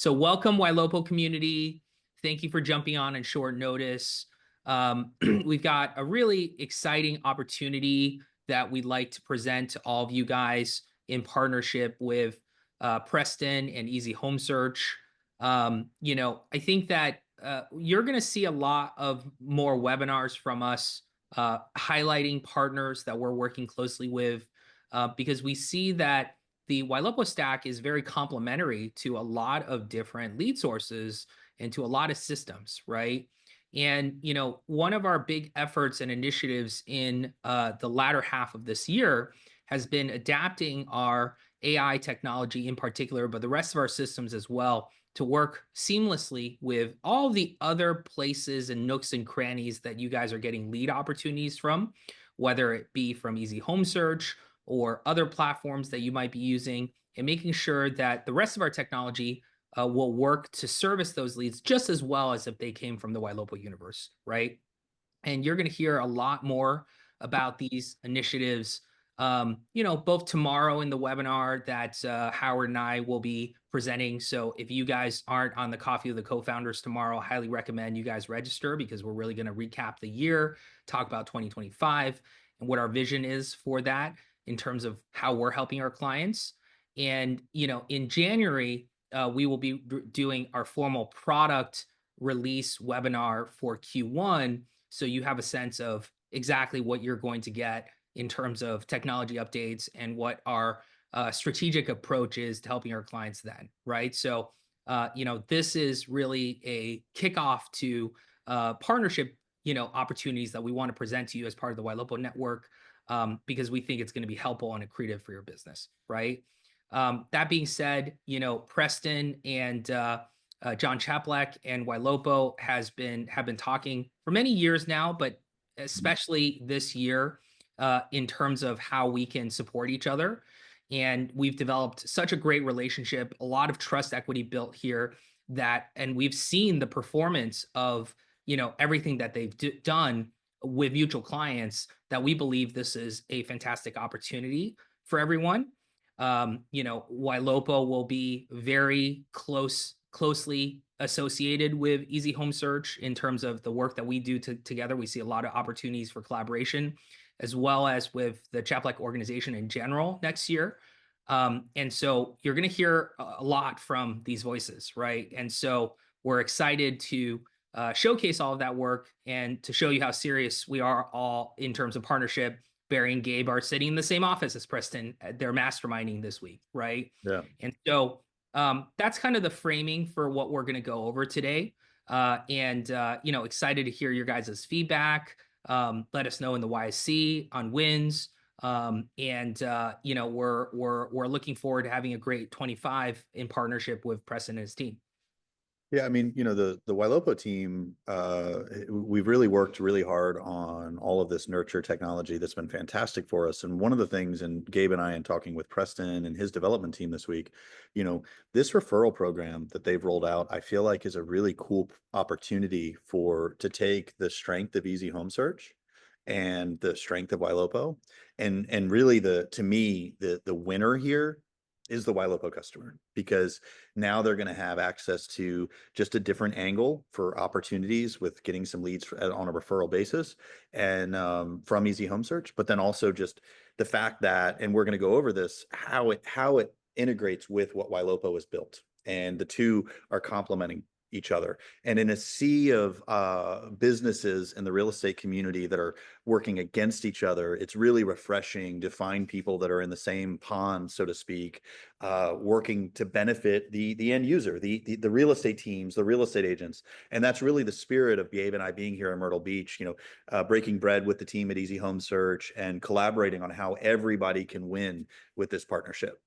So welcome, Ylopo community. Thank you for jumping on short notice. We've got a really exciting opportunity that we'd like to present to all of you guys in partnership with Preston and Easy Home Search. I think that you're going to see a lot of more webinars from us highlighting partners that we're working closely with because we see that the Ylopo stack is very complementary to a lot of different lead sources and to a lot of systems, right? And one of our big efforts and initiatives in the latter half of this year has been adapting our AI technology in particular, but the rest of our systems as well, to work seamlessly with all the other places and nooks and crannies that you guys are getting lead opportunities from, whether it be from Easy Home Search or other platforms that you might be using, and making sure that the rest of our technology will work to service those leads just as well as if they came from the Ylopo universe, right? And you're going to hear a lot more about these initiatives, both tomorrow in the webinar that Howard and I will be presenting. So if you guys aren't on the Coffee of the Co-Founders tomorrow, I highly recommend you guys register because we're really going to recap the year, talk about 2025 and what our vision is for that in terms of how we're helping our clients. And, in January, we will be doing our formal product release webinar for Q1. So you have a sense of exactly what you're going to get in terms of technology updates and what our strategic approach is to helping our clients then, right? So, this is really a kickoff to partnership, opportunities that we want to present to you as part of the Ylopo network because we think it's going to be helpful and accretive for your business, right? That being said, Preston and John Chaplak and Ylopo have been talking for many years now, but especially this year in terms of how we can support each other. And we've developed such a great relationship, a lot of trust equity built here and we've seen the performance of, everything that they've done with mutual clients that we believe this is a fantastic opportunity for everyone. Ylopo will be very closely associated with Easy Home Search in terms of the work that we do together. We see a lot of opportunities for collaboration, as well as with the Chaplak organization in general next year. And so you're going to hear a lot from these voices, right? And so we're excited to showcase all of that work and to show you how serious we are all in terms of partnership. Barry and Gabe are sitting in the same office as Preston. They're masterminding this week, right? Yeah. And so that's kind of the framing for what we're going to go over today. Excited to hear your guys' feedback. Let us know in the YSC on wins. We're looking forward to having a great 25 in partnership with Preston and his team. Yeah, I mean, the Ylopo team, we've really worked really hard on all of this nurture technology that's been fantastic for us. And one of the things, and Gabe and I, in talking with Preston and his development team this week, this referral program that they've rolled out, I feel like is a really cool opportunity to take the strength of Easy Home Search and the strength of Ylopo, and really to me, the winner here is the Ylopo customer, because now they're going to have access to just a different angle for opportunities with getting some leads on a referral basis and from Easy Home Search, but then also just the fact that, and we're going to go over this, how it integrates with what Ylopo has built, and the two are complementing each other. And in a sea of businesses in the real estate community that are working against each other, it's really refreshing to find people that are in the same pond, so to speak, working to benefit the end user, the real estate teams, the real estate agents. And that's really the spirit of Gabe and I being here in Myrtle Beach, breaking bread with the team at Easy Home Search and collaborating on how everybody can win with this partnership.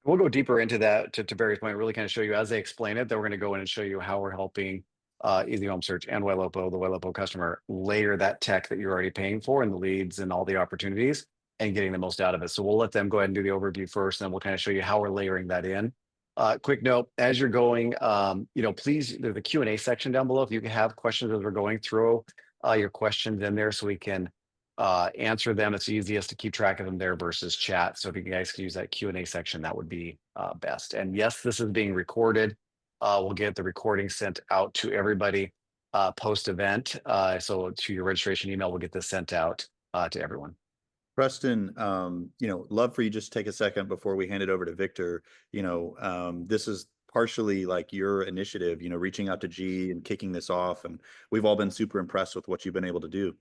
We'll go deeper into that to Barry's point, really kind of show you as they explain it, that we're going to go in and show you how we're helping Easy Home Search and Ylopo, the Ylopo customer, layer that tech that you're already paying for and the leads and all the opportunities and getting the most out of it. So we'll let them go ahead and do the overview first, and then we'll kind of show you how we're layering that in. Quick note, as you're going, please, there's a Q&A section down below. If you have questions as we're going through, your questions in there so we can answer them. It's easiest to keep track of them there versus chat. So if you guys could use that Q&A section, that would be best. And yes, this is being recorded. We'll get the recording sent out to everybody post event. So to your registration email, we'll get this sent out to everyone. Preston, love for you just take a second before we hand it over to Victor. This is partially like your initiative, reaching out to G and kicking this off. And we've all been super impressed with what you've been able to do.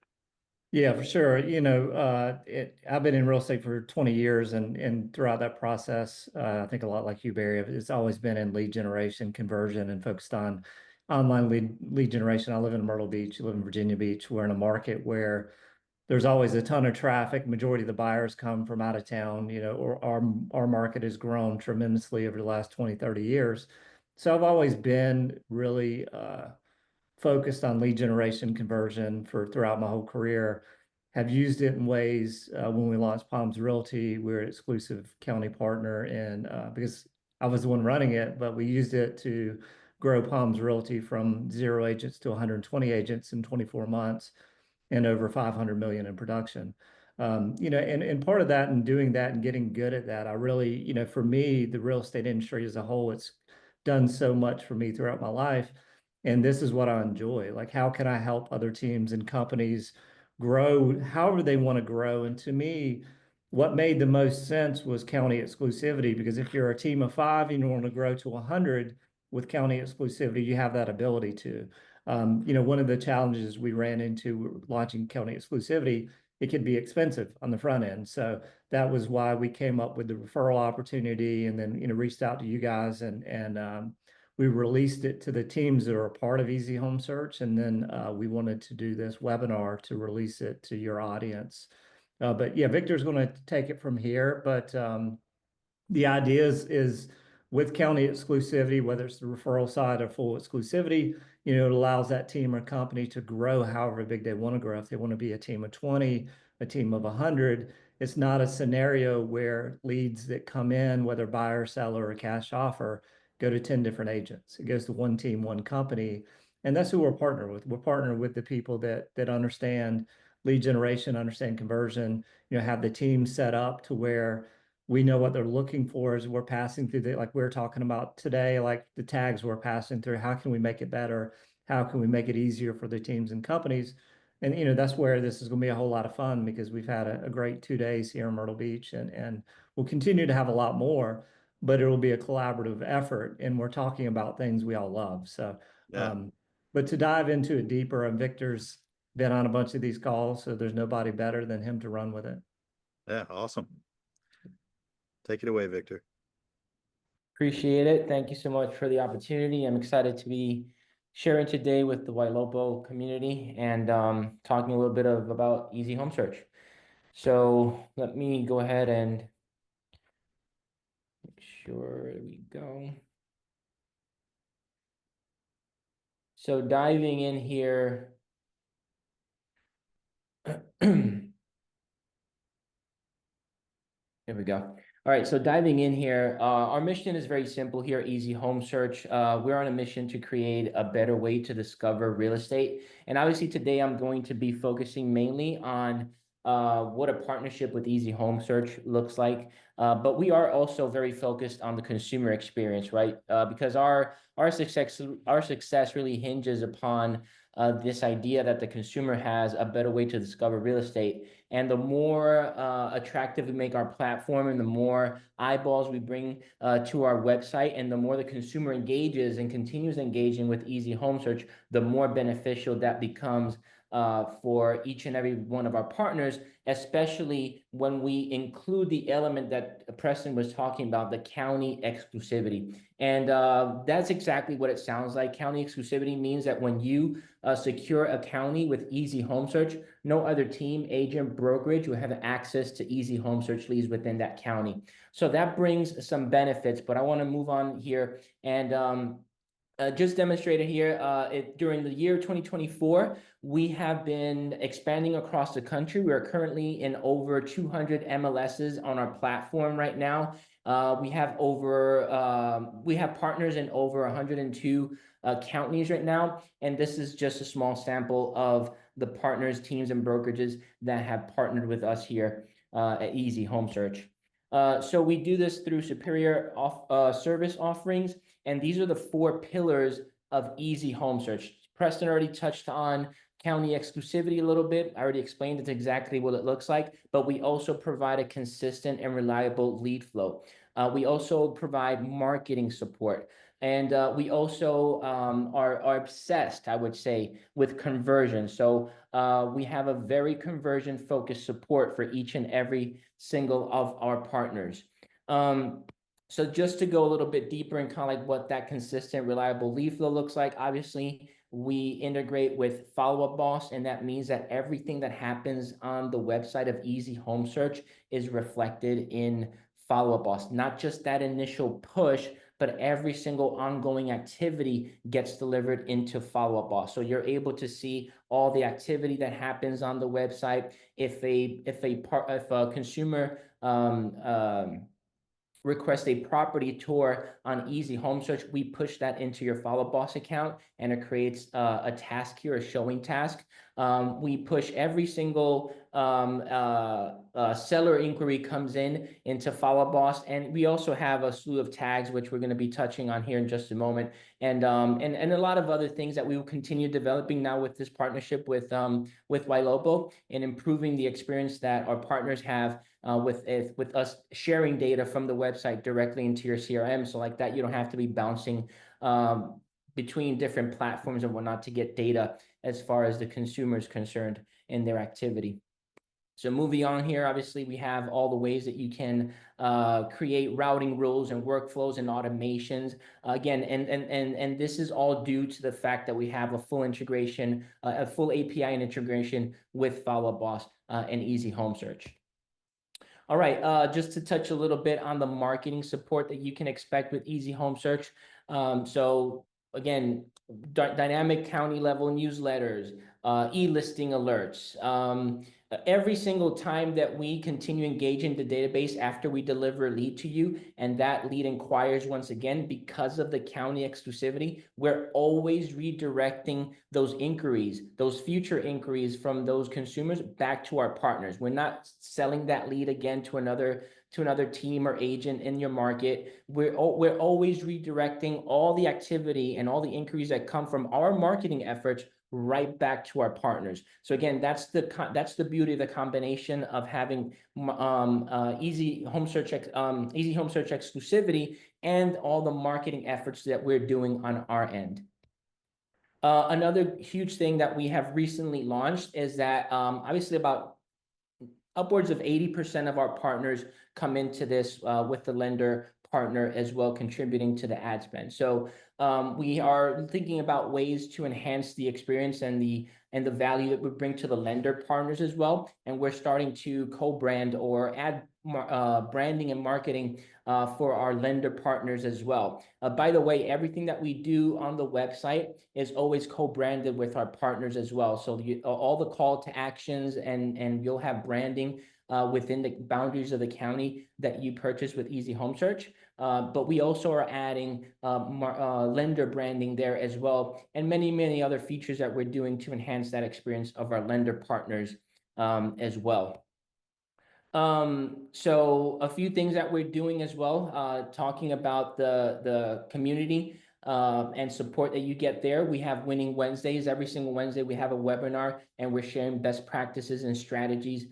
Yeah, for sure. I've been in real estate for 20 years, and throughout that process, I think a lot like you, Barry, it's always been in lead generation, conversion, and focused on online lead generation. I live in Myrtle Beach, you live in Virginia Beach. We're in a market where there's always a ton of traffic. Majority of the buyers come from out of town, or our market has grown tremendously over the last 20, 30 years. So I've always been really focused on lead generation conversion for throughout my whole career. Have used it in ways when we launched Palms Realty, we're an exclusive county partner, and because I was the one running it, but we used it to grow Palms Realty from 0 agents to 120 agents in 24 months and over 500 million in production. And part of that and doing that and getting good at that, I really, for me, the real estate industry as a whole, it's done so much for me throughout my life. And this is what I enjoy. Like, how can I help other teams and companies grow however they want to grow? And to me, what made the most sense was county exclusivity, because if you're a team of 5 and you want to grow to 100 with county exclusivity, you have that ability to. One of the challenges we ran into launching county exclusivity, it could be expensive on the front end. So that was why we came up with the referral opportunity, and then reached out to you guys, and we released it to the teams that are a part of Easy Home Search, and then we wanted to do this webinar to release it to your audience. But yeah, Victor's going to take it from here. But the idea is with county exclusivity, whether it's the referral side or full exclusivity, it allows that team or company to grow however big they want to grow. If they want to be a team of 20, a team of 100, it's not a scenario where leads that come in, whether buyer, seller, or cash offer, go to 10 different agents. It goes to one team, one company. And that's who we're partnered with. We're partnered with the people that understand lead generation, understand conversion, have the team set up to where we know what they're looking for as we're passing through like we're talking about today, like the tags we're passing through. How can we make it better? How can we make it easier for the teams and companies? And that's where this is going to be a whole lot of fun, because we've had a great 2 days here in Myrtle Beach, and we'll continue to have a lot more, but it will be a collaborative effort, and we're talking about things we all love. So, Yeah. but to dive into it deeper, and Victor's been on a bunch of these calls, so there's nobody better than him to run with it. Yeah. Awesome. Take it away, Victor. Appreciate it. Thank you so much for the opportunity. I'm excited to be sharing today with the Ylopo community and talking a little bit about Easy Home Search. So let me go ahead and make sure we go. So diving in here. There we go. All right, so diving in here, our mission is very simple here at Easy Home Search. We're on a mission to create a better way to discover real estate. And obviously today I'm going to be focusing mainly on what a partnership with Easy Home Search looks like. But we are also very focused on the consumer experience, right? Because our success really hinges upon this idea that the consumer has a better way to discover real estate. And the more attractive we make our platform, and the more eyeballs we bring to our website, and the more the consumer engages and continues engaging with Easy Home Search, the more beneficial that becomes for each and every one of our partners, especially when we include the element that Preston was talking about, the county exclusivity. And that's exactly what it sounds like. County exclusivity means that when you secure a county with Easy Home Search, no other team, agent, brokerage will have access to Easy Home Search leads within that county. So that brings some benefits, but I want to move on here and just demonstrated here during the year 2024, we have been expanding across the country. We are currently in over 200 MLSs on our platform right now. We have partners in over 102 counties right now. And this is just a small sample of the partners, teams, and brokerages that have partnered with us here at Easy Home Search. So we do this through superior service offerings, and these are the 4 pillars of easy home search. Preston already touched on county exclusivity a little bit. I already explained it's exactly what it looks like, but we also provide a consistent and reliable lead flow. We also provide marketing support. And we also are obsessed, I would say, with conversion. So we have a very conversion focused support for each and every single of our partners. So just to go a little bit deeper and kind of like what that consistent, reliable lead flow looks like, obviously we integrate with Follow Up Boss, and that means that everything that happens on the website of Easy Home Search is reflected in Follow Up Boss. Not just that initial push, but every single ongoing activity gets delivered into Follow Up Boss. So you're able to see all the activity that happens on the website. If a consumer request a property tour on Easy Home Search, we push that into your Follow Boss account, and it creates a task here, a showing task. We push every single seller inquiry comes into Follow Boss, and we also have a slew of tags, which we're going to be touching on here in just a moment, and a lot of other things that we will continue developing now with this partnership with Ylopo, and improving the experience that our partners have with us sharing data from the website directly into your CRM. So like that, you don't have to be bouncing between different platforms and whatnot to get data as far as the consumer is concerned in their activity. So moving on here, obviously we have all the ways that you can create routing rules and workflows and automations. Again, and this is all due to the fact that we have a full integration, a full API and integration with Follow Up Boss and Easy Home Search. All right, just to touch a little bit on the marketing support that you can expect with Easy Home Search. So again, dynamic county level newsletters, e-listing alerts. Every single time that we continue engaging the database after we deliver a lead to you, and that lead inquires once again, because of the county exclusivity, we're always redirecting those inquiries, those future inquiries from those consumers back to our partners. We're not selling that lead again to another team or agent in your market. We're always redirecting all the activity and all the inquiries that come from our marketing efforts right back to our partners. So again, that's the beauty of the combination of having Easy Home Search exclusivity and all the marketing efforts that we're doing on our end. Another huge thing that we have recently launched is that obviously about upwards of 80% of our partners come into this with the lender partner as well, contributing to the ad spend. So we are thinking about ways to enhance the experience and the value that we bring to the lender partners as well. And we're starting to co-brand or add branding and marketing for our lender partners as well. By the way, everything that we do on the website is always co-branded with our partners as well. So all the call to actions and you'll have branding within the boundaries of the county that you purchase with Easy Home Search. But we also are adding lender branding there as well, and many other features that we're doing to enhance that experience of our lender partners as well. So a few things that we're doing as well, talking about the community and support that you get there. We have Winning Wednesdays. Every single Wednesday we have a webinar, and we're sharing best practices and strategies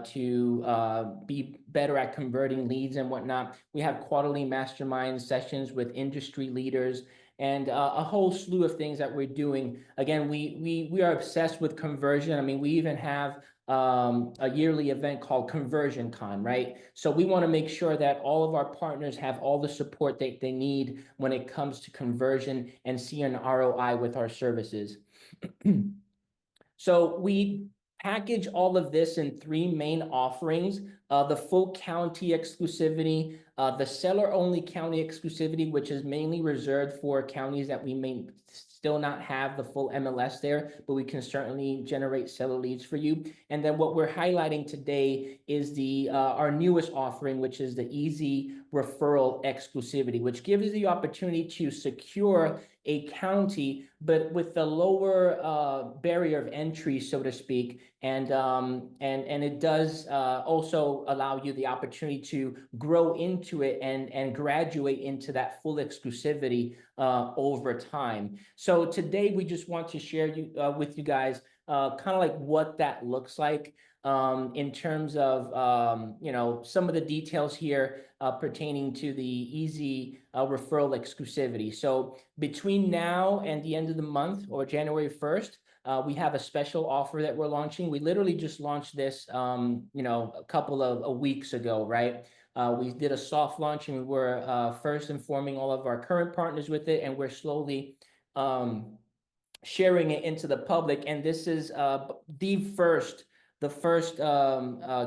to be better at converting leads and whatnot. We have quarterly mastermind sessions with industry leaders, and a whole slew of things that we're doing. Again, we are obsessed with conversion. I mean, we even have a yearly event called Conversion Con, right? So we want to make sure that all of our partners have all the support that they need when it comes to conversion and see an ROI with our services. So we package all of this in 3 main offerings: the full county exclusivity, the seller-only county exclusivity, which is mainly reserved for counties that we may still not have the full MLS there, but we can certainly generate seller leads for you. And then what we're highlighting today is our newest offering, which is the Easy referral exclusivity, which gives you the opportunity to secure a county, but with the lower barrier of entry, so to speak. And it does also allow you the opportunity to grow into it and graduate into that full exclusivity over time. So today we just want to share with you guys kind of like what that looks like in terms of some of the details here pertaining to the easy referral exclusivity. So between now and the end of the month, or January 1st, we have a special offer that we're launching. We literally just launched this a couple of weeks ago, right? We did a soft launch, and we're first informing all of our current partners with it, and we're slowly sharing it into the public. And this is the first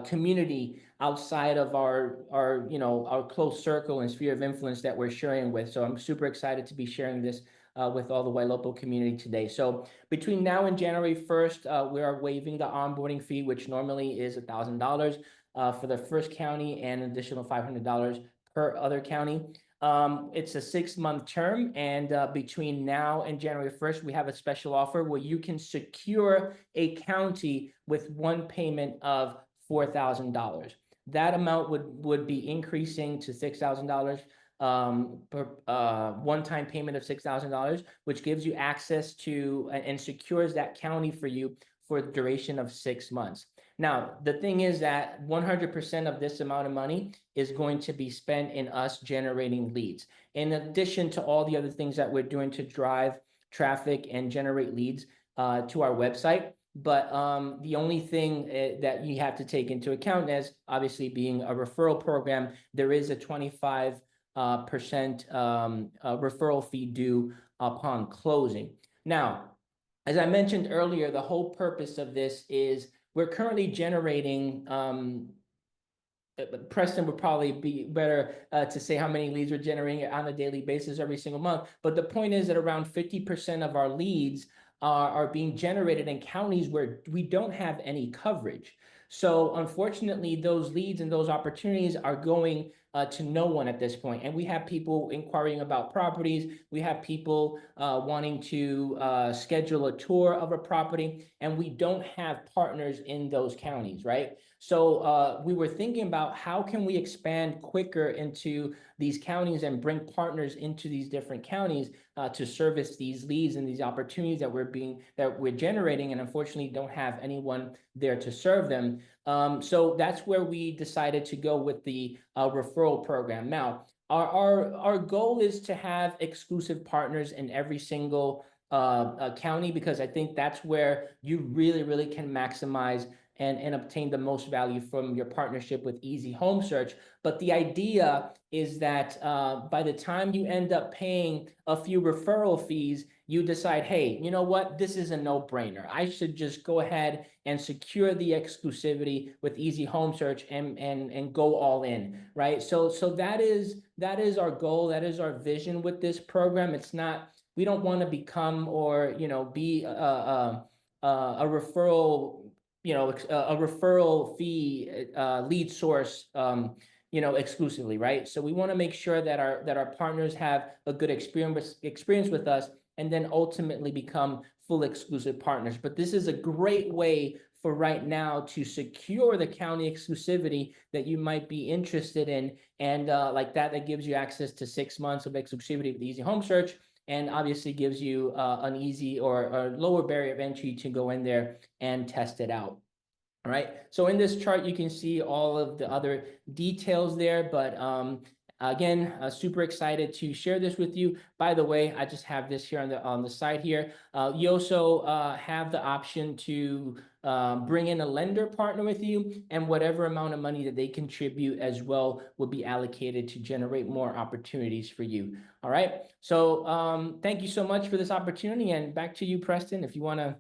community outside of our close circle and sphere of influence that we're sharing with. So I'm super excited to be sharing this with all the Ylopo community today. So between now and January 1st, we are waiving the onboarding fee, which normally is $1,000 for the first county and an additional $500 per other county. It's a 6-month term, and between now and January 1st, we have a special offer where you can secure a county with one payment of $4,000. That amount would be increasing to $6,000 per one-time payment of $6,000, which gives you access to and secures that county for you for the duration of 6 months. Now, the thing is that 100% of this amount of money is going to be spent in us generating leads, in addition to all the other things that we're doing to drive traffic and generate leads to our website. But the only thing that you have to take into account, as obviously being a referral program, there is a 25% referral fee due upon closing. Now, as I mentioned earlier, the whole purpose of this is we're currently generating, Preston would probably be better to say how many leads we're generating on a daily basis every single month. But the point is that around 50% of our leads are being generated in counties where we don't have any coverage. So unfortunately, those leads and those opportunities are going to no one at this point. And we have people inquiring about properties. We have people wanting to schedule a tour of a property, and we don't have partners in those counties, right? So we were thinking about how can we expand quicker into these counties and bring partners into these different counties to service these leads and these opportunities that we're generating, and unfortunately don't have anyone there to serve them. So that's where we decided to go with the referral program. Now, our goal is to have exclusive partners in every single county, because I think that's where you really can maximize and obtain the most value from your partnership with Easy Home Search. But the idea is that by the time you end up paying a few referral fees, you decide, hey, you know what, this is a no-brainer. I should just go ahead and secure the exclusivity with Easy Home Search and go all in, right? So that is our goal. That is our vision with this program. It's not, we don't want to become or be a referral, a referral fee lead source, exclusively, right? So we want to make sure that our partners have a good experience with us, and then ultimately become full exclusive partners. But this is a great way for right now to secure the county exclusivity that you might be interested in, and like that gives you access to 6 months of exclusivity with Easy Home Search, and obviously gives you an easy or lower barrier of entry to go in there and test it out. All right, so in this chart, you can see all of the other details there, but again, super excited to share this with you. By the way, I just have this here on the side here. You also have the option to bring in a lender partner with you, and whatever amount of money that they contribute as well will be allocated to generate more opportunities for you. All right, so thank you so much for this opportunity, and back to you, Preston, if you want to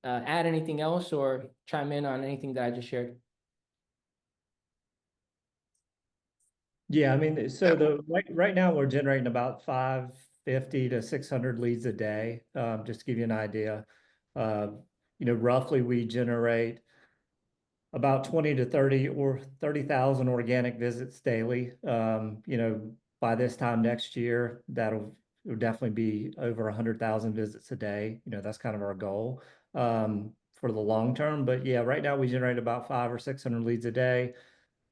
add anything else or chime in on anything that I just shared. Yeah, I mean, so right now we're generating about 550 to 600 leads a day. Just to give you an idea, roughly we generate about 20 to 30 or 30,000 organic visits daily. By this time next year, it'll definitely be over 100,000 visits a day. That's kind of our goal for the long term. But yeah, right now we generate about 500 or 600 leads a day.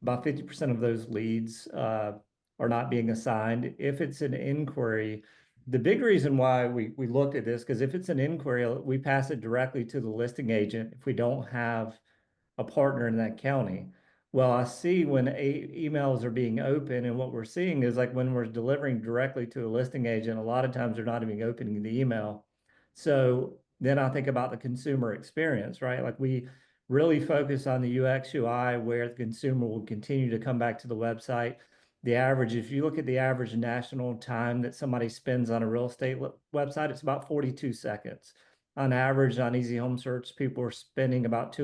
About 50% of those leads are not being assigned. If it's an inquiry, the big reason why we looked at this, because if it's an inquiry, we pass it directly to the listing agent if we don't have a partner in that county. Well, I see when emails are being opened, and what we're seeing is like when we're delivering directly to a listing agent, a lot of times they're not even opening the email. So then I think about the consumer experience, right? Like we really focus on the UX UI where the consumer will continue to come back to the website. If you look at the average national time that somebody spends on a real estate website, it's about 42 seconds. On average, on Easy Home Search, people are spending about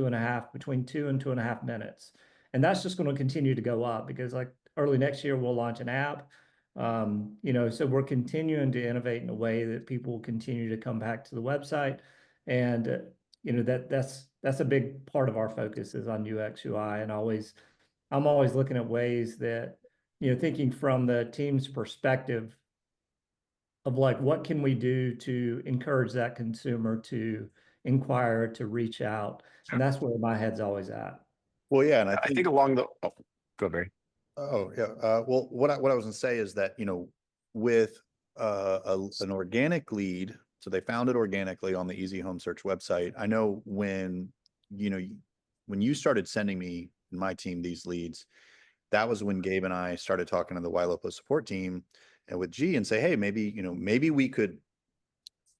between 2 and 2.5 minutes. And that's just going to continue to go up because like early next year, we'll launch an app. So we're continuing to innovate in a way that people will continue to come back to the website. And, that's a big part of our focus is on UX UI. And I'm always looking at ways that, thinking from the team's perspective of like, what can we do to encourage that consumer to inquire, to reach out? And that's where my head's always at. Well, yeah, and I I think think along the, oh, go Barry. Oh, yeah. Well, what I was gonna say is that, with an organic lead, so they found it organically on the Easy Home Search website. I know when you started sending me and my team these leads, that was when Gabe and I started talking to the Ylopo support team and with G and say, hey, maybe we could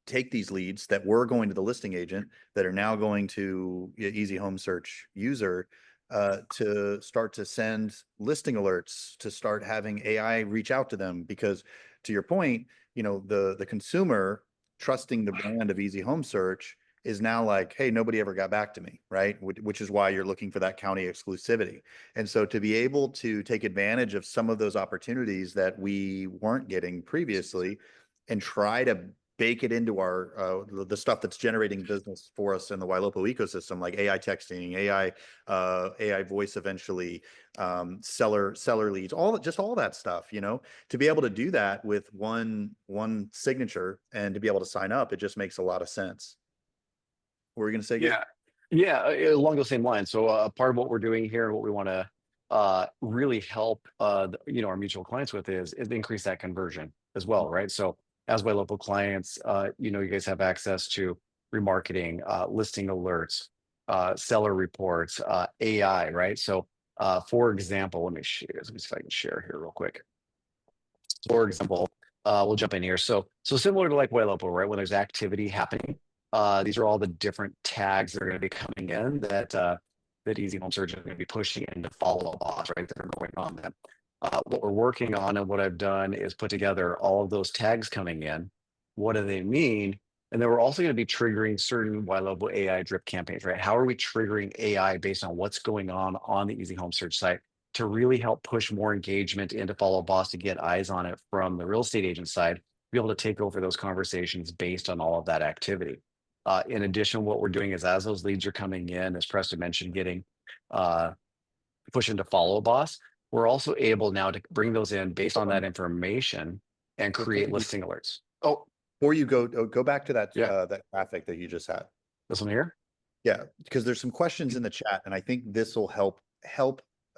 take these leads that were going to the listing agent that are now going to Easy Home Search user to start to send listing alerts, to start having AI reach out to them. Because to your point, the consumer trusting the brand of Easy Home Search is now like, hey, nobody ever got back to me, right? Which is why you're looking for that county exclusivity. And so to be able to take advantage of some of those opportunities that we weren't getting previously and try to bake it into our the stuff that's generating business for us in the Ylopo ecosystem, like AI texting, AI voice, eventually seller leads, all that stuff. To be able to do that with one signature and to be able to sign up, it just makes a lot of sense. What were you going to say? Gabe? Yeah, along those same lines. So part of what we're doing here and what we want to really help our mutual clients with is increase that conversion as well, right? So as Ylopo clients, you guys have access to remarketing, listing alerts, seller reports, AI, right? So for example, let me see if I can share here real quick. For example, we'll jump in here. So similar to like Ylopo, right? When there's activity happening, these are all the different tags that are going to be coming in that Easy Home Search is going to be pushing into follow boss, right? That are going on them. What we're working on and what I've done is put together all of those tags coming in. What do they mean? And then we're also going to be triggering certain Ylopo AI drip campaigns, right? How are we triggering AI based on what's going on the Easy Home Search site to really help push more engagement into Follow Boss to get eyes on it from the real estate agent side, be able to take over those conversations based on all of that activity. In addition, what we're doing is as those leads are coming in, as Preston mentioned, getting push into Follow Boss, we're also able now to bring those in based on that information and create listing alerts. Oh, Before you go back to that Yeah. that graphic that you just had. This one here? Yeah, because there's some questions in the chat, and I think this will help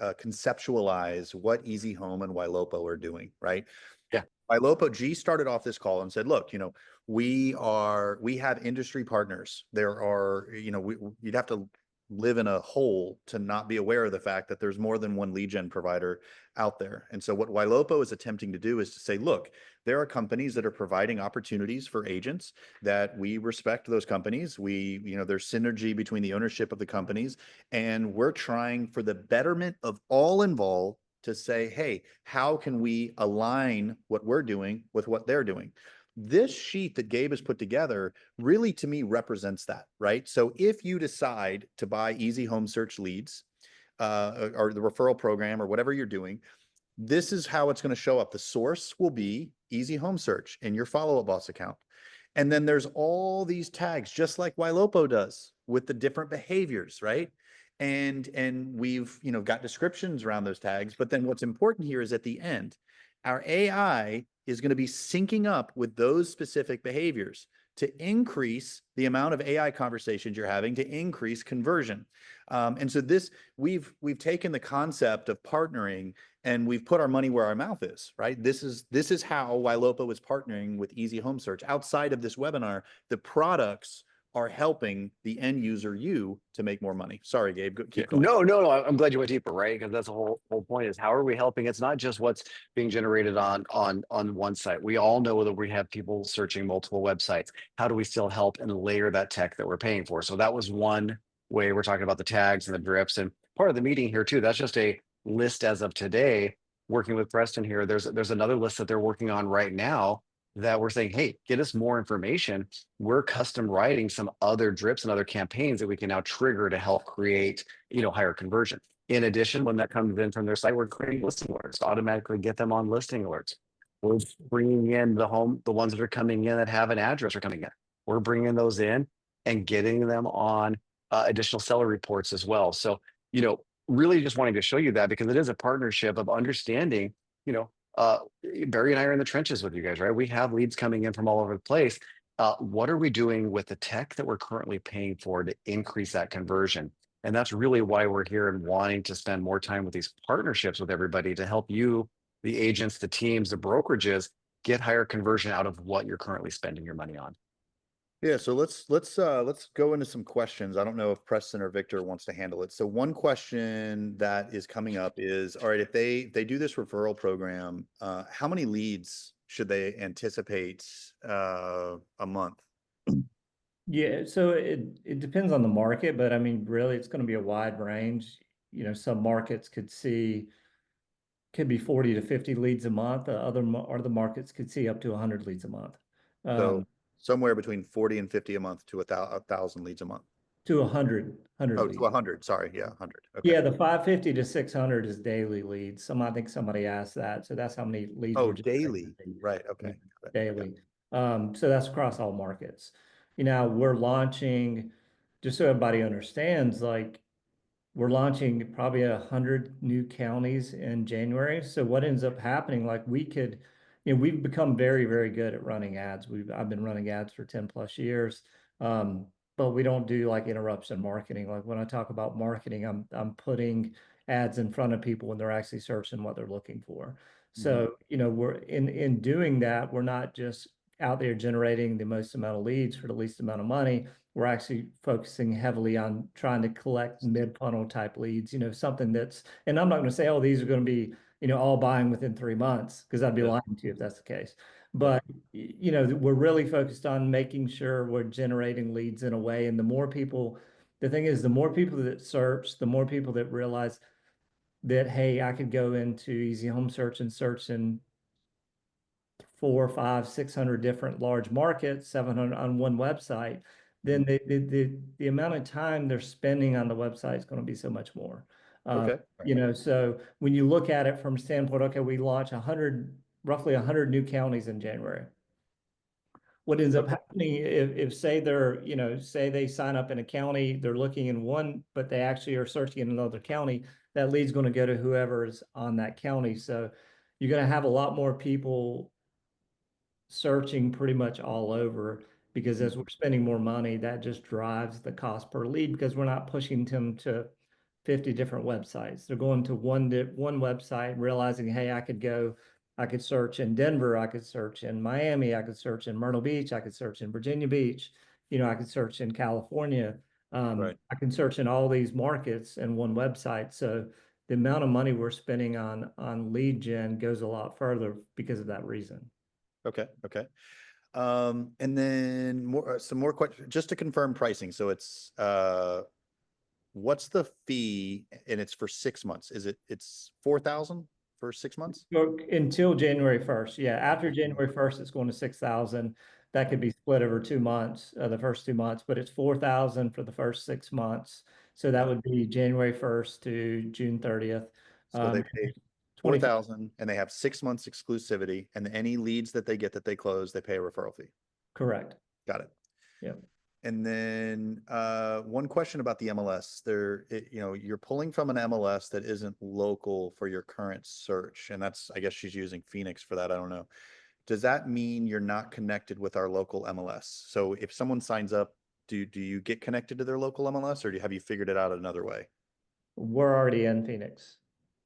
conceptualize what Easy Home and Ylopo are doing, right? Yeah. Ylopo, G started off this call and said, look, we have industry partners. There are, you'd have to live in a hole to not be aware of the fact that there's more than one lead gen provider out there. And so what Ylopo is attempting to do is to say, look, there are companies that are providing opportunities for agents that we respect those companies. There's synergy between the ownership of the companies, and we're trying for the betterment of all involved to say, hey, how can we align what we're doing with what they're doing? This sheet that Gabe has put together really, to me, represents that, right? So if you decide to buy Easy Home Search leads or the referral program or whatever you're doing, this is how it's going to show up. The source will be Easy Home Search in your Follow Up Boss account. And then there's all these tags, just like Ylopo does, with the different behaviors, right? And we've, you know, got descriptions around those tags. But then what's important here is at the end, our AI is going to be syncing up with those specific behaviors to increase the amount of AI conversations you're having, to increase conversion. And so this, we've taken the concept of partnering and we've put our money where our mouth is, right? This is how Ylopo is partnering with Easy Home Search. Outside of this webinar, the products are helping the end user, you, to make more money. Sorry, Gabe, keep going. No. I'm glad you went deeper, right? Because that's the whole point is how are we helping? It's not just what's being generated on one site. We all know that we have people searching multiple websites. How do we still help and layer that tech that we're paying for? So that was one way. We're talking about the tags and the drips, and part of the meeting here too. That's just a list as of today. Working with Preston here, there's another list that they're working on right now that we're saying, hey, get us more information. We're custom writing some other drips and other campaigns that we can now trigger to help create, you know, higher conversion. In addition, when that comes in from their site, we're creating listing alerts to automatically get them on listing alerts. We're bringing in the ones that are coming in that have an address are coming in. We're bringing those in and getting them on additional seller reports as well. So, you know, really just wanting to show you that because it is a partnership of understanding, you know, Barry and I are in the trenches with you guys, right? We have leads coming in from all over the place. What are we doing with the tech that we're currently paying for to increase that conversion? And that's really why we're here and wanting to spend more time with these partnerships with everybody to help you, the agents, the teams, the brokerages, get higher conversion out of what you're currently spending your money on. Yeah, so let's go into some questions. I don't know if Preston or Victor wants to handle it. So one question that is coming up is, all right, if they do this referral program, how many leads should they anticipate a month? Yeah, so it depends on the market, but I mean, really, it's going to be a wide range. You know, some markets could be 40 to 50 leads a month. Other markets could see up to 100 leads a month. So somewhere between 40 and 50 a month to 1,000 leads a month. To 100 Oh, leads. to 100. Sorry, yeah, 100. Okay. Yeah, the 550 to 600 is daily leads. I think somebody asked that, so that's how many leads Oh, we're daily. generating Right. Okay. daily. So that's across all markets. You know, we're launching, just so everybody understands, like we're launching probably 100 new counties in January. So what ends up happening, like we've become very, very good at running ads. I've been running ads for 10 plus years. But we don't do like interruption marketing. Like when I talk about marketing, I'm putting ads in front of people when they're actually searching what they're looking for. So, you know, we're in doing that, we're not just out there generating the most amount of leads for the least amount of money. We're actually focusing heavily on trying to collect mid-funnel type leads, you know, something that's, and I'm not going to say, oh, these are going to be, you know, all buying within 3 months, because I'd be lying to you if that's the case. But, you know, we're really focused on making sure we're generating leads in a way. And the more people, the thing is, the more people that search, the more people that realize that, hey, I could go into Easy Home Search and search in 4, 5, 600 different large markets, 700 on one website, then the amount of time they're spending on the website is going to be so much more. Okay. You know, so when you look at it from a standpoint, okay, we launch roughly 100 new counties in January. What ends up happening if say they're, you know, say they sign up in a county, they're looking in one, but they actually are searching in another county, that lead's going to go to whoever's on that county. So you're going to have a lot more people searching pretty much all over, because as we're spending more money, that just drives the cost per lead, because we're not pushing them to 50 different websites. They're going to one website, realizing, hey, I could search in Denver, I could search in Miami, I could search in Myrtle Beach, I could search in Virginia Beach, you know, I could search in California. Right. I can search in all these markets in one website. So the amount of money we're spending on lead gen goes a lot further because of that reason. Okay. Okay. And then some more questions, just to confirm pricing. So it's, what's the fee? And it's for 6 months. It's 4,000 for 6 months? Until January 1st. Yeah. After January 1st, it's going to 6,000. That could be split over 2 months, the first 2 months, but it's 4,000 for the first 6 months. So that would be January 1st to June 30th. So they pay 4,000 and they have 6 months exclusivity, and any leads that they get that they close, they pay a referral fee. Correct. Got it. Yeah. And then one question about the MLS. You're pulling from an MLS that isn't local for your current search, and that's, I guess she's using Phoenix for that. I don't know. Does that mean you're not connected with our local MLS? So if someone signs up, do you get connected to their local MLS, or have you figured it out another way? We're already in Phoenix.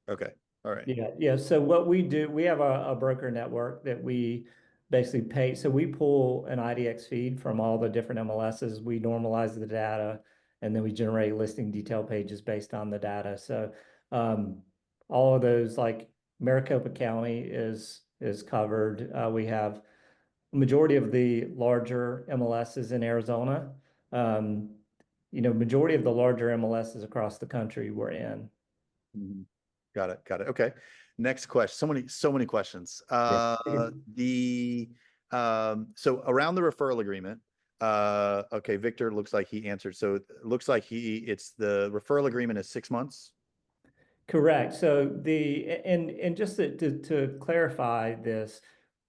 Okay. All right. Yeah, yeah. So what we do, we have a broker network that we basically pay. So we pull an IDX feed from all the different MLSs. We normalize the data, and then we generate listing detail pages based on the data. So all of those, like Maricopa County is covered. We have majority of the larger MLSs in Arizona. Majority of the larger MLSs across the country we're in. Mhm. Got it. Got it. Okay. Next question. So many questions. Yeah. So around the referral agreement, okay, Victor looks like he answered. So it looks like it's the referral agreement is 6 months. Correct. So and just to clarify this,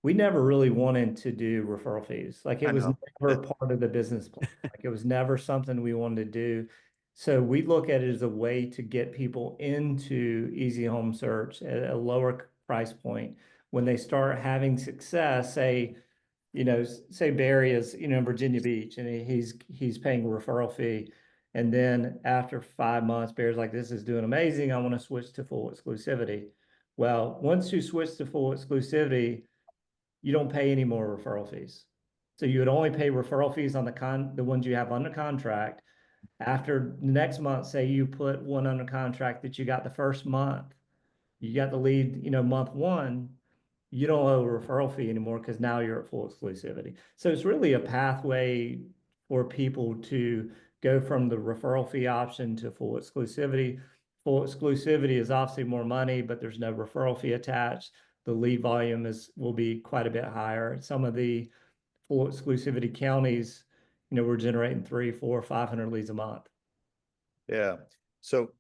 we never really wanted to do referral fees. Like it I was know. never part of the business plan. Like it was never something we wanted to do. So we look at it as a way to get people into Easy Home Search at a lower price point. When they start having success, say Barry is, in Virginia Beach and he's paying a referral fee. And then after 5 months, Barry's like, this is doing amazing. I want to switch to full exclusivity. Well, once you switch to full exclusivity, you don't pay any more referral fees. So you would only pay referral fees on the ones you have under contract. After the next month, say you put one under contract that you got the first month, you got the lead, month one, you don't owe a referral fee anymore because now you're at full exclusivity. So it's really a pathway for people to go from the referral fee option to full exclusivity. Full exclusivity is obviously more money, but there's no referral fee attached. The lead volume will be quite a bit higher. Some of the full exclusivity counties, we're generating 300, 400, 500 leads a month. Yeah. So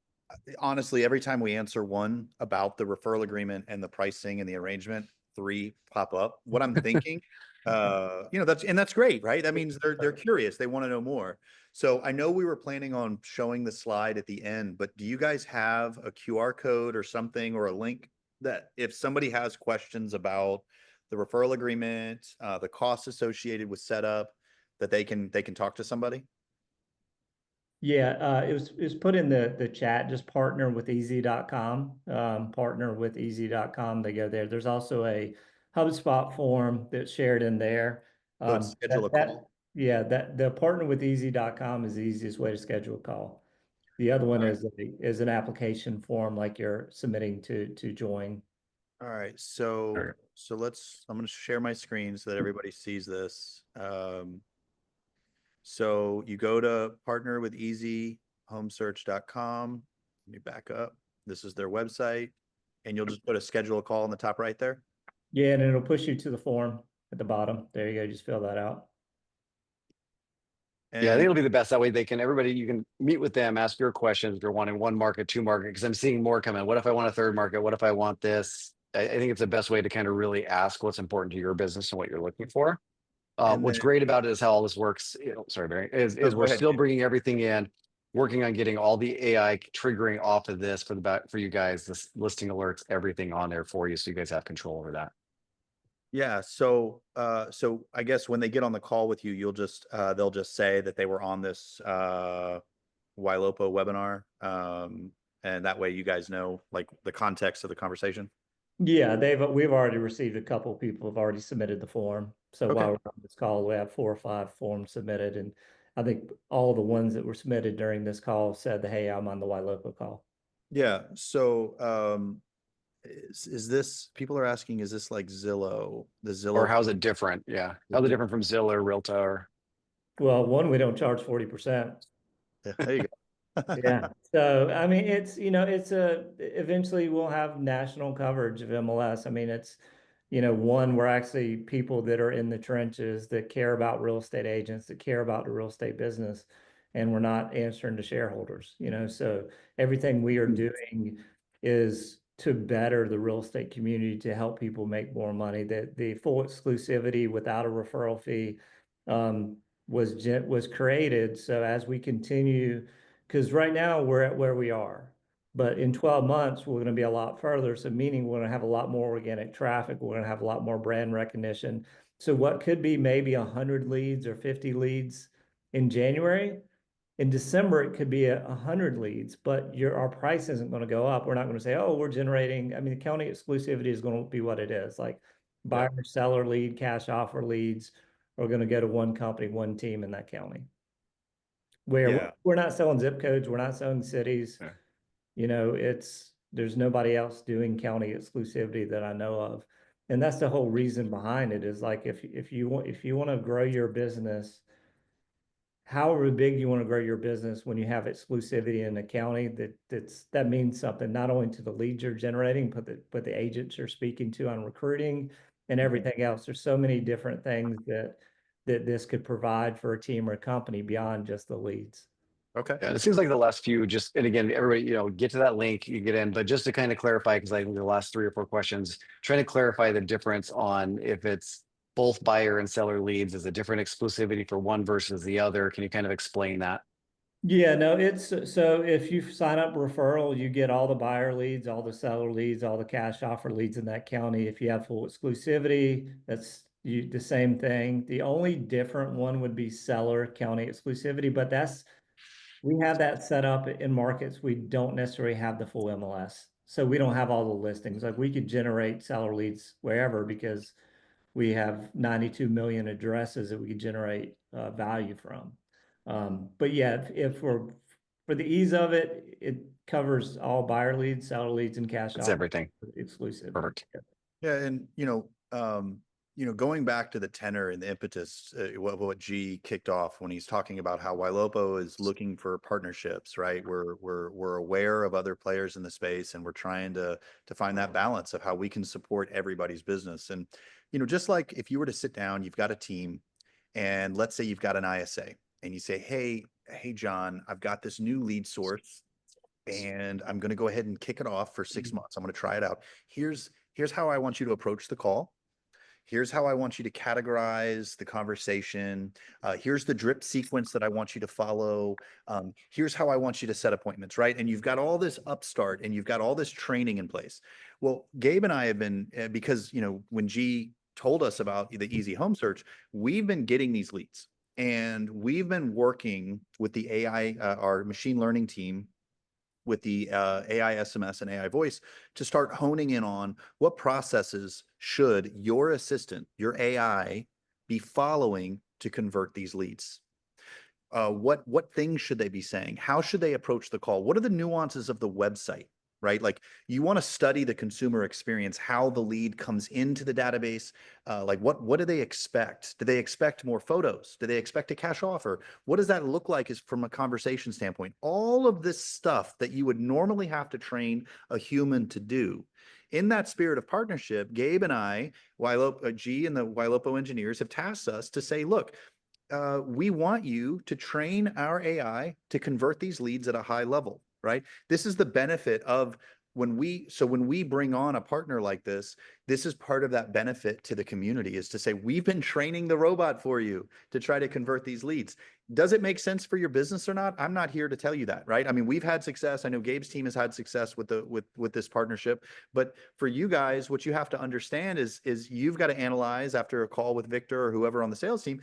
honestly, every time we answer one about the referral agreement and the pricing and the arrangement, three pop up. What I'm thinking, that's great, right? That means they're curious. They want to know more. So I know we were planning on showing the slide at the end, but do you guys have a QR code or something or a link that if somebody has questions about the referral agreement, the costs associated with setup, that they can talk to somebody? Yeah, it was put in the chat, just partner with easy.com. Partner with easy.com. They go there. There's also a HubSpot form that's shared in there. So it's schedule a call. Yeah, that the partner with easy.com is the easiest way to schedule a call. The other one All right. is an application form like you're submitting to join. All right, so All right. I'm going to share my screen so that everybody sees this. So you go to partnerwitheasyhomesearch.com. Let me back up. This is their website, and you'll just put a schedule a call in the top right there. Yeah, and it'll push you to the form at the bottom. There you go. Just fill that out. Yeah, I think And it'll be the best. That way you can meet with them, ask your questions if you're wanting one market, two market, because I'm seeing more come in. What if I want a third market? What if I want this? I think it's the best way to kind of really ask what's important to your business and what you're looking for. What's then, great about it is how all this works. Sorry, Barry, is go we're ahead. still bringing everything in, working on getting all the AI triggering off of this for you guys, this listing alerts, everything on there for you, so you guys have control over that. Yeah, so I guess when they get on the call with you, they'll just say that they were on this Ylopo webinar, and that way you guys know like the context of the conversation. Yeah, we've already received a couple of people have already submitted the form. So Okay. while we're on this call, we have 4 or 5 forms submitted, and I think all the ones that were submitted during this call said that, hey, I'm on the Ylopo call. Yeah. So is this, people are asking, is this like Zillow, the Zillow? Or how's it different? Yeah, how's it different from Zillow or Realtor? Well, one, we don't charge 40%. Yeah, there you go. Yeah. So, I mean, eventually we'll have national coverage of MLS. I mean, one, we're actually people that are in the trenches that care about real estate agents, that care about the real estate business, and we're not answering to shareholders, so everything we are doing is to better the real estate community, to help people make more money. The full exclusivity without a referral fee, was created. So as we continue, because right now we're at where we are, but in 12 months, we're going to be a lot further. So meaning we're going to have a lot more organic traffic. We're going to have a lot more brand recognition. So what could be maybe 100 leads or 50 leads in January, in December, it could be 100 leads, but our price isn't going to go up. We're not going to say, oh, we're generating. I mean, the county exclusivity is going to be what it is. Like buyer, seller lead, cash offer leads are going to go to one company, one team in that county. Where we're not selling zip codes, we're not selling cities. Yeah. You know, there's nobody else doing county exclusivity that I know of. And that's the whole reason behind it, is like if you want to grow your business, however big you want to grow your business, when you have exclusivity in the county, that means something, not only to the leads you're generating, but the agents you're speaking to on recruiting and everything else. There's so many different things that this could provide for a team or a company beyond just the leads. Okay. Yeah, it seems like the last few, just, and again, everybody, get to that link, you get in, but just to kind of clarify, because I think the last 3 or 4 questions, trying to clarify the difference on if it's both buyer and seller leads, is a different exclusivity for one versus the other. Can you kind of explain that? Yeah, no, so if you sign up referral, you get all the buyer leads, all the seller leads, all the cash offer leads in that county. If you have full exclusivity, that's the same thing. The only different one would be seller county exclusivity, but we have that set up in markets. We don't necessarily have the full MLS. So we don't have all the listings. Like we could generate seller leads wherever, because we have 92 million addresses that we could generate value from. But yeah, if for the ease of it, it covers all buyer leads, seller leads, and cash It's offer everything. exclusive. Perfect. Yeah, and going back to the tenor and the impetus, what G kicked off when he's talking about how Ylopo is looking for partnerships, right? We're aware of other players in the space, and we're trying to find that balance of how we can support everybody's business. And just like if you were to sit down, you've got a team, and let's say you've got an ISA, and you say, hey, John, I've got this new lead source, and I'm going to go ahead and kick it off for 6 months. I'm going to try it out. Here's how I want you to approach the call. Here's how I want you to categorize the conversation. Here's the drip sequence that I want you to follow. Here's how I want you to set appointments, right? And you've got all this upstart, and you've got all this training in place. Well, Gabe and I have been, because, when G told us about the easy home search, we've been getting these leads, and we've been working with the AI, our machine learning team, with the AI SMS and AI voice, to start honing in on what processes should your assistant, your AI, be following to convert these leads. What things should they be saying? How should they approach the call? What are the nuances of the website, right? Like, you want to study the consumer experience, how the lead comes into the database. Like what do they expect? Do they expect more photos? Do they expect a cash offer? What does that look like from a conversation standpoint? All of this stuff that you would normally have to train a human to do. In that spirit of partnership, Gabe and I, G and the Ylopo engineers, have tasked us to say, look, we want you to train our AI to convert these leads at a high level, right? This is the benefit of when we bring on a partner like this is part of that benefit to the community, is to say, we've been training the robot for you to try to convert these leads. Does it make sense for your business or not? I'm not here to tell you that, right? I mean, we've had success. I know Gabe's team has had success with this partnership, but for you guys, what you have to understand is you've got to analyze, after a call with Victor or whoever on the sales team,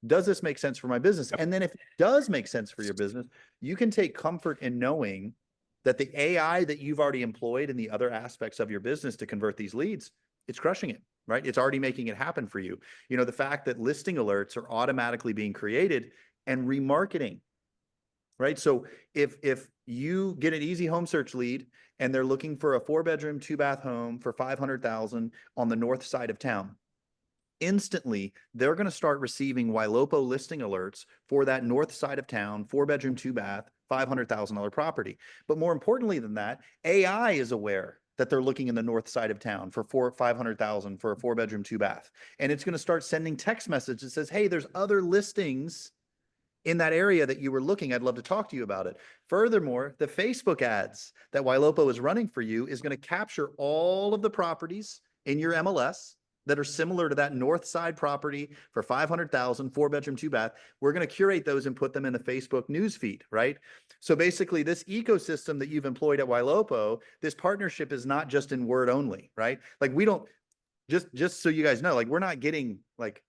does this make sense for my business? And then if it does make sense for your business, you can take comfort in knowing that the AI that you've already employed in the other aspects of your business to convert these leads, it's crushing it, right? It's already making it happen for you. The fact that listing alerts are automatically being created and remarketing, right? So if you get an easy home search lead and they're looking for a 4-bedroom, 2-bath home for $500,000 on the north side of town, instantly they're going to start receiving Ylopo listing alerts for that north side of town, 4-bedroom, 2-bath, $500,000 property. But more importantly than that, AI is aware that they're looking in the north side of town for $500,000 for a 4-bedroom, 2-bath, and it's going to start sending text messages that says, hey, there's other listings in that area that you were looking. I'd love to talk to you about it. Furthermore, the Facebook ads that Ylopo is running for you is going to capture all of the properties in your MLS that are similar to that north side property for 500,000, 4-bedroom, 2-bath. We're going to curate those and put them in the Facebook newsfeed, right? So basically this ecosystem that you've employed at Ylopo, this partnership is not just in word only, right? Like we don't, just so you guys know, like we're not getting like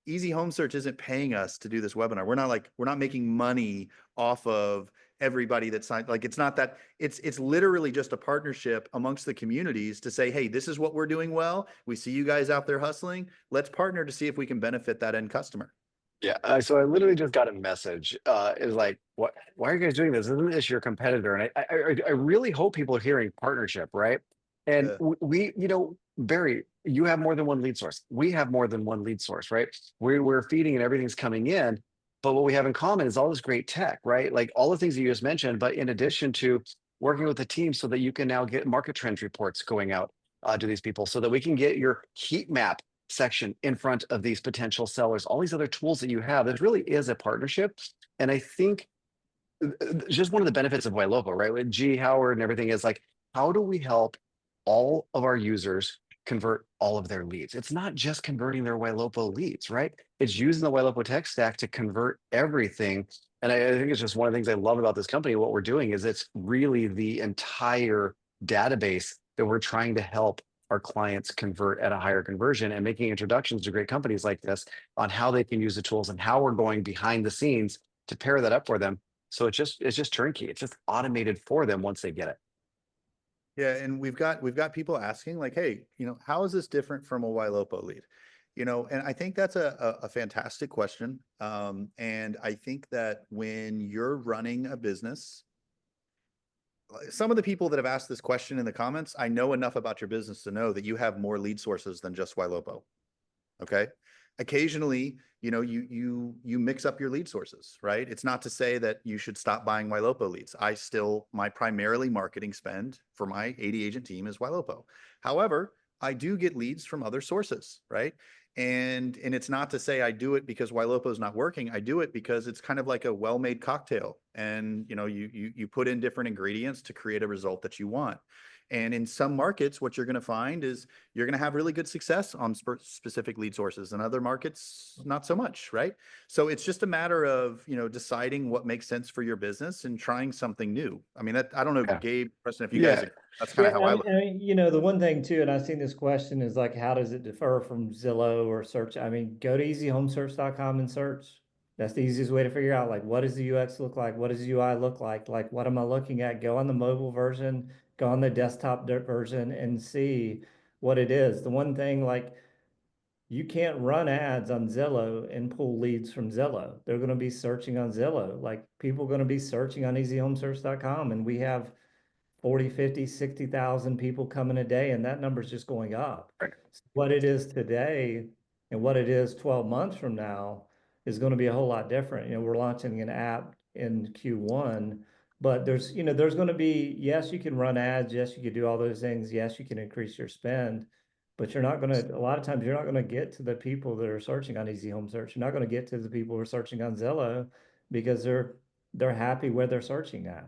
Easy Home Search isn't paying us to do this webinar. We're not making money off of everybody that signed. Like it's not that, it's literally just a partnership amongst the communities to say, hey, this is what we're doing well. We see you guys out there hustling. Let's partner to see if we can benefit that end customer. Yeah, so I literally just got a message. Is like, what? Why are you guys doing this? Isn't this your competitor? And I really hope people are hearing partnership, right? And Yeah. we, you know, Barry, you have more than one lead source. We have more than one lead source, right? We're feeding and everything's coming in, but what we have in common is all this great tech, right? Like all the things that you just mentioned. But in addition to working with the team, so that you can now get market trends reports going out to these people, so that we can get your heat map section in front of these potential sellers, all these other tools that you have. It really is a partnership. And I think just one of the benefits of Ylopo, right? With G Howard and everything is like, how do we help all of our users convert all of their leads? It's not just converting their Ylopo leads, right? It's using the Ylopo tech stack to convert everything. And I think it's just one of the things I love about this company. What we're doing is it's really the entire database that we're trying to help our clients convert at a higher conversion, and making introductions to great companies like this on how they can use the tools and how we're going behind the scenes to pair that up for them. So it's just turnkey. It's just automated for them once they get it. Yeah, and we've got people asking like, hey, how is this different from a Ylopo lead? And I think that's a fantastic question. And I think that when you're running a business, some of the people that have asked this question in the comments, I know enough about your business to know that you have more lead sources than just Ylopo. Okay. Occasionally, you mix up your lead sources, right? It's not to say that you should stop buying Ylopo leads. My primarily marketing spend for my 80 agent team is Ylopo. However, I do get leads from other sources, right? And it's not to say I do it because Ylopo is not working. I do it because it's kind of like a well-made cocktail, and you put in different ingredients to create a result that you want. And in some markets, what you're going to find is you're going to have really good success on specific lead sources, and other markets, not so much, right? So it's just a matter of, deciding what makes sense for your business and trying something new. I mean, I don't know, Yeah. Gabe, Preston, if you Yeah. guys, that's kind of how I look. The one thing too, and I've seen this question is like, how does it differ from Zillow or search? I mean, go to easyhomesearch.com and search. That's the easiest way to figure out, like, what does the UX look like? What does the UI look like? Like, what am I looking at? Go on the mobile version, go on the desktop version and see what it is. The one thing, like, you can't run ads on Zillow and pull leads from Zillow. They're going to be searching on Zillow. Like, people are going to be searching on easyhomesearch.com, and we have 40, 50, 60,000 people coming a day, and that number is just going up. Right. What it is today and what it is 12 months from now is going to be a whole lot different. We're launching an app in Q1, but there's going to be, yes, you can run ads. Yes, you can do all those things. Yes, you can increase your spend, but a lot of times you're not going to get to the people that are searching on Easy Home Search. You're not going to get to the people who are searching on Zillow because they're happy where they're searching at.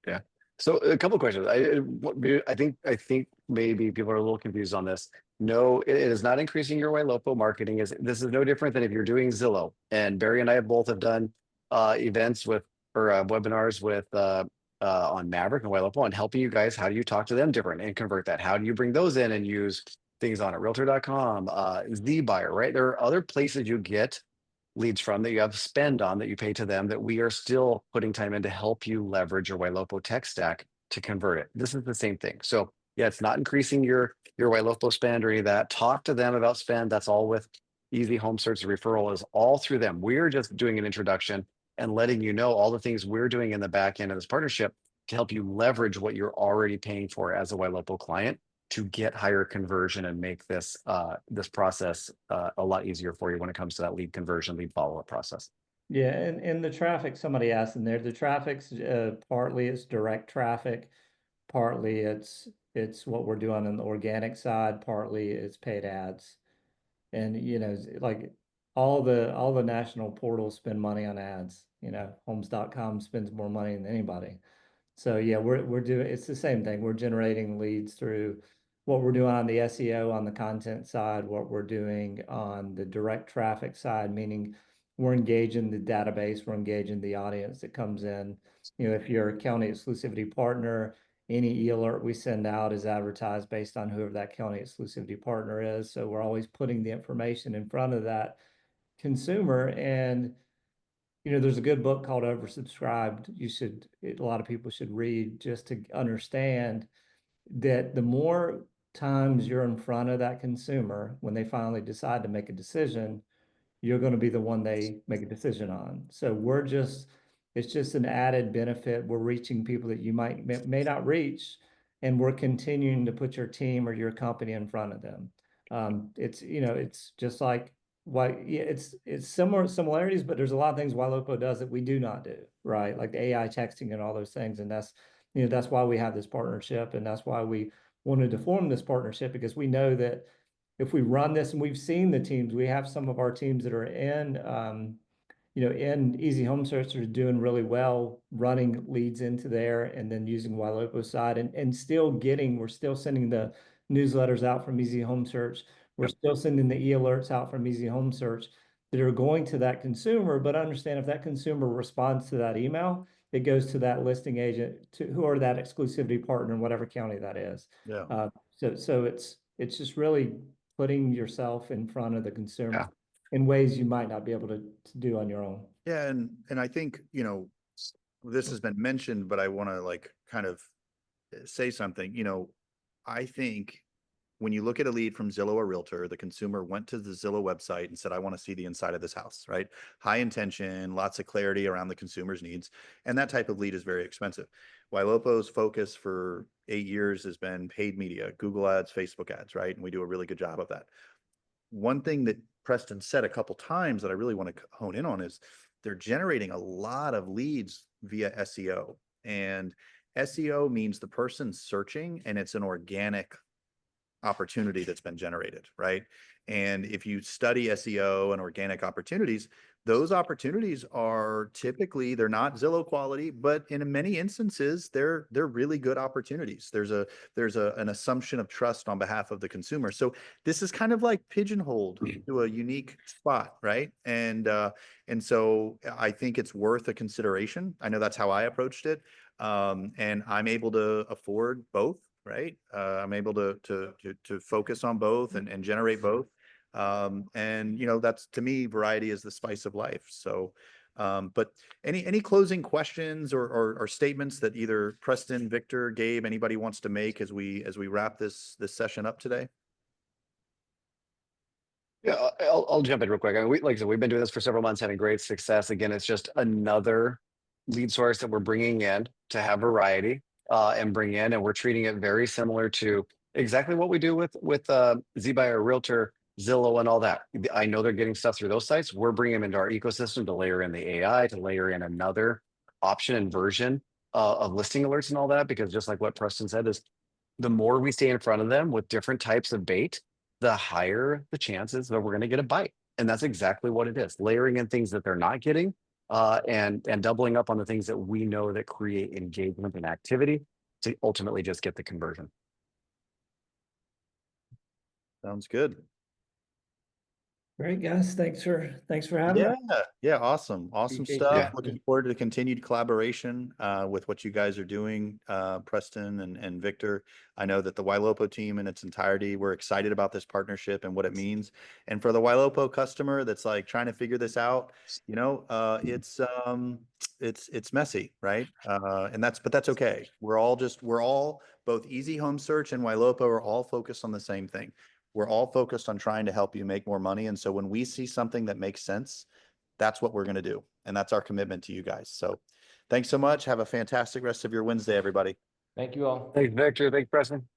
Yeah. So a couple of questions. I think maybe people are a little confused on this. No, it is not increasing your Ylopo marketing. This is no different than if you're doing Zillow. And Barry and I both have done events with or webinars with on Maverick and Ylopo on helping you guys. How do you talk to them different and convert that? How do you bring those in and use things on it? Realtor.com, ZBuyer, right? There are other places you get leads from that you have spend on that you pay to them that we are still putting time in to help you leverage your Ylopo tech stack to convert it. This is the same thing. So yeah, it's not increasing your Ylopo spend or any of that. Talk to them about spend. That's all with Easy Home Search. Referral is all through them. We're just doing an introduction and letting you know all the things we're doing in the back end of this partnership to help you leverage what you're already paying for as a Ylopo client to get higher conversion and make this this process a lot easier for you when it comes to that lead conversion, lead follow-up process. Yeah, and the traffic, somebody asked in there, the traffic's partly it's direct traffic, partly it's what we're doing on the organic side, partly it's paid ads. And like all the national portals spend money on ads. Homes.com spends more money than anybody. So yeah, we're doing, it's the same thing. We're generating leads through what we're doing on the SEO, on the content side, what we're doing on the direct traffic side, meaning we're engaging the database, we're engaging the audience that comes in. You know, if you're a county exclusivity partner, any e-alert we send out is advertised based on whoever that county exclusivity partner is. So we're always putting the information in front of that consumer. And, you know, there's a good book called Oversubscribed. A lot of people should read just to understand that the more times you're in front of that consumer when they finally decide to make a decision, you're going to be the one they make a decision on. So it's just an added benefit. We're reaching people that you may not reach, and we're continuing to put your team or your company in front of them. It's just like yeah, it's similar similarities, but there's a lot of things Ylopo does that we do not do, right? Like the AI texting and all those things. And that's why we have this partnership, and that's why we wanted to form this partnership, because we know that if we run this, and we've seen the teams, we have some of our teams that are in Easy Home Search are doing really well, running leads into there and then using Ylopo side, and we're still sending the newsletters out from Easy Home Search. We're still sending the e-alerts out from Easy Home Search that are going to that consumer, but understand if that consumer responds to that email, it goes to that listing agent or that exclusivity partner in whatever county that is. Yeah. So it's just really putting yourself in front of the consumer Yeah. in ways you might not be able to do on your own. Yeah. And I think, you know, this has been mentioned, but I want to like kind of say something. You know, I think when you look at a lead from Zillow or Realtor, the consumer went to the Zillow website and said, I want to see the inside of this house, right? High intention, lots of clarity around the consumer's needs. And that type of lead is very expensive. Ylopo's focus for 8 years has been paid media, Google ads, Facebook ads, right? And we do a really good job of that. One thing that Preston said a couple times that I really want to hone in on is they're generating a lot of leads via SEO. And SEO means the person's searching and it's an organic opportunity that's been generated, right? And if you study SEO and organic opportunities, those opportunities are typically, they're not Zillow quality, but in many instances, they're really good opportunities. There's an assumption of trust on behalf of the consumer. So this is kind of like pigeonholed to a unique spot, right? And so I think it's worth a consideration. I know that's how I approached it. And I'm able to afford both, right? I'm able to focus on both and generate both. And you know, that's, to me, variety is the spice of life. So, but any closing questions or statements that either Preston, Victor, Gabe, anybody wants to make as we wrap this session up today? Yeah, I'll jump in real quick. I mean, like I said, we've been doing this for several months, having great success. Again, it's just another lead source that we're bringing in to have variety and bring in, and we're treating it very similar to exactly what we do with ZBuyer, Realtor, Zillow, and all that. I know they're getting stuff through those sites. We're bringing them into our ecosystem to layer in the AI, to layer in another option and version of listing alerts and all that, because just like what Preston said, is the more we stay in front of them with different types of bait, the higher the chances that we're going to get a bite. And that's exactly what it is. Layering in things that they're not getting and doubling up on the things that we know that create engagement and activity to ultimately just get the conversion. Sounds good. Great, guys. Thanks for having me. Yeah, awesome Appreciate stuff. Yeah. Looking forward to the continued collaboration with what you guys are doing, Preston and Victor. I know that the Ylopo team in its entirety, we're excited about this partnership and what it means. And for the Ylopo customer that's like trying to figure this out, you know, it's messy, right? But that's okay. We're all, both Easy Home Search and Ylopo, are all focused on the same thing. We're all focused on trying to help you make more money. And so when we see something that makes sense, that's what we're going to do. And that's our commitment to you guys. So thanks so much. Have a fantastic rest of your Wednesday, everybody. Thank you all. Thanks, Victor. Thanks, Preston.